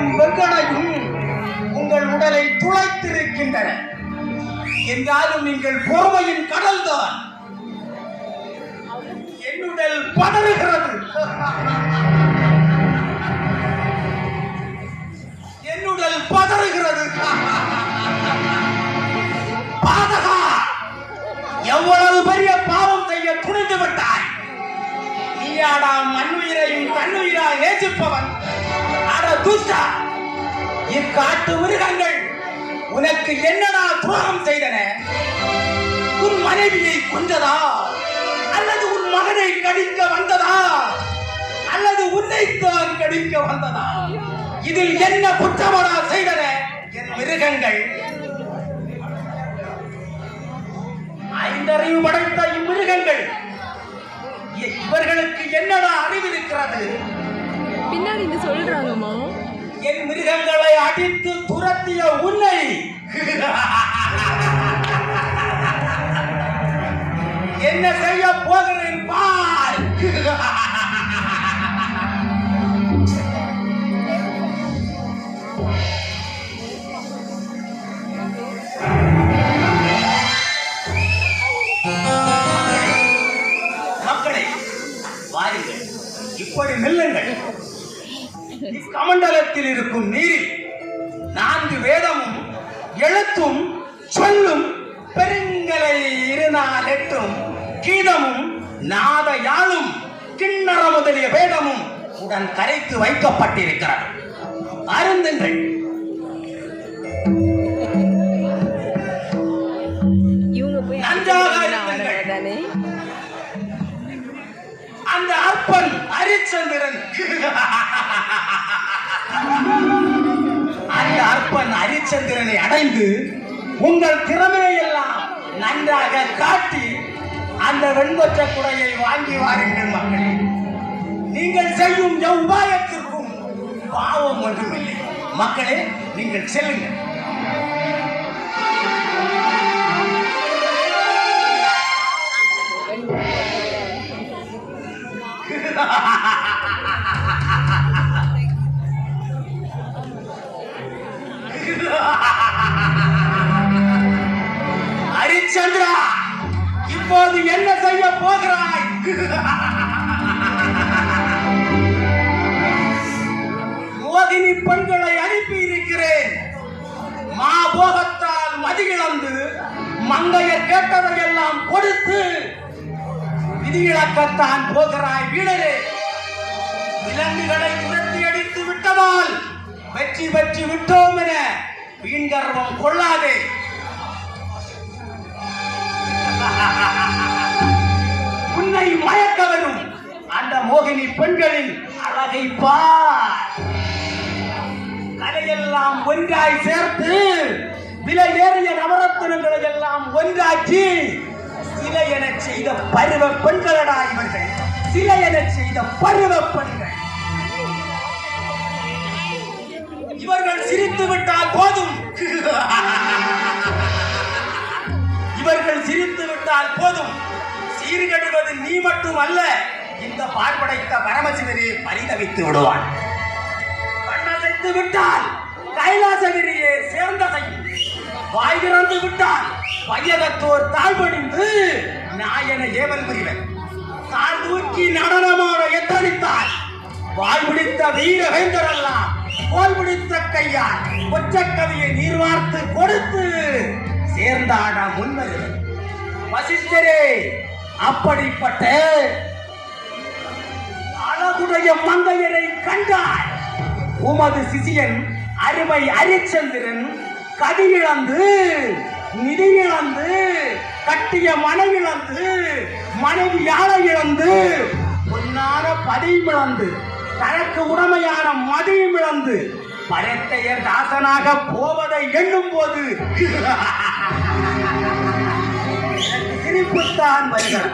புலியும் வெங்கடையும் உங்கள் உடலை துளைத்திருக்கின்றன. என்றாலும் நீங்கள் பொறுமையின் கடல்தான். என்னுடல் பதறுகிறது. என்னுடல் பதறுகிறது. பாதகா, எவ்வளவு பெரிய பாவம் செய்ய துணிந்து விட்டாய். நீயாடா மண்ணுயிரையும் தன்னுயிராய் நேசிப்பவன். அட துஷ்டா, இக்காட்டு மிருகங்கள் உனக்கு என்னடா துரோகம் செய்தன? உன் மனைவியை கொன்றதா, அல்லது உன் மகனை கடிக்க வந்ததா, அல்லது உன்னைத்தான் கடிக்க வந்ததா? இதில் என்ன குற்றமடா செய்தன என் மிருகங்கள்? ஐந்தறிவு படைத்த இம்மிருகங்கள், இவர்களுக்கு என்னடா அறிவிருக்கிறது? பின்னாடி சொல்றாங்கம்மா. என் மிருகங்களை அடித்து துரத்திய உன்னை என்ன செய்ய போகிறேன் பார். மக்களை வாருங்கள், இப்படி நில்லுங்கள். இக்கமண்டலத்தில் இருக்கும் நீரில் 4 வேதமும் எழுத்தும் சொல்லும் பெருங்கலை இருநாள் 8ம் கீதமும் நாத யாழும் கிண்ணற முதலிய வேதமும் உடன் கரைத்து வைக்கப்பட்டிருக்கிறது. அருந்துங்கள். நன்றாக அருந்துங்கள். அந்த அப்பன் ஹரிச்சந்திரன், அந்த அப்பன் ஹரிச்சந்திரனை அடைந்து உங்கள் திறமையெல்லாம் நன்றாக காட்டி அந்த வெண்பற்ற குடையை வாங்கி வாருங்கள். மக்களே, நீங்கள் செய்யும் உபாயத்திற்கும் பாவம் ஒன்றுமில்லை. மக்களே, நீங்கள் செல்லுங்கள். ஹரிச்சந்திரா, இப்போது என்ன செய்ய போகிறாய்? மோகினி பெண்களை அனுப்பி இருக்கிறேன். மாபோகத்தால் மதியிழந்து மங்கையர் கேட்டதையெல்லாம் கொடுத்து விதியிழக்கத்தான் போகிறாய் வீரரே. விலங்குகளை துரத்தி அடித்து விட்டதால் வெற்றி பெற்று விட்டோம் என வீண் கர்வம் கொள்ளாதே. உன்னை மயக்க வரும் அந்த மோகினி பெண்களின் அழகை பார். கலையெல்லாம் ஒன்றாய் சேர்த்து விலை ஏறிய நவரத்தினங்களை எல்லாம் ஒன்றாக்கி சிலை என செய்த பருவ பெண்களடா இவர்கள். சிலை என செய்த பருவ பெண்கள். இவர்கள் சிரித்து விட்டால் போதும். இவர்கள் சிரித்து விட்டால் போதும். சீர்கடுவது நீ மட்டும் அல்ல, இந்த பார்ப்படைத்த பரமசிவரே பரிதவித்து விடுவான். கண்ணசைத்து விட்டால் கைலாசகிரியே சேர்ந்ததையும், வாய் திறந்து விட்டால் வையகத்தோர் தாழ்வணிந்து நாயன ஏவல் புரிவர். தாழ் தூக்கி நடனமான எத்தனித்தால் வாய் பிடித்த வீரவேந்தரெல்லாம் கோல் பிடித்த கையால் ஒற்றக்கவியை நீர்வார்த்து கொடுத்து சேர்ந்தாட முன்வருவர். வசிஷ்டரே, அப்படிப்பட்ட அழகுடைய மங்கையரை கண்டால் உமது சிசியன் அருமை ஹரிச்சந்திரன் கதி இழந்து, நிதி இழந்து, கட்டிய மனைவிழந்து, மனைவி யாழை இழந்து, பொன்னான பதவியும் இழந்து, தனக்கு உடமையான மதியும் இழந்து பரத்தையர் தாசனாக போவதை எண்ணும் போது சிரிப்புத்தான் வருகிறார்.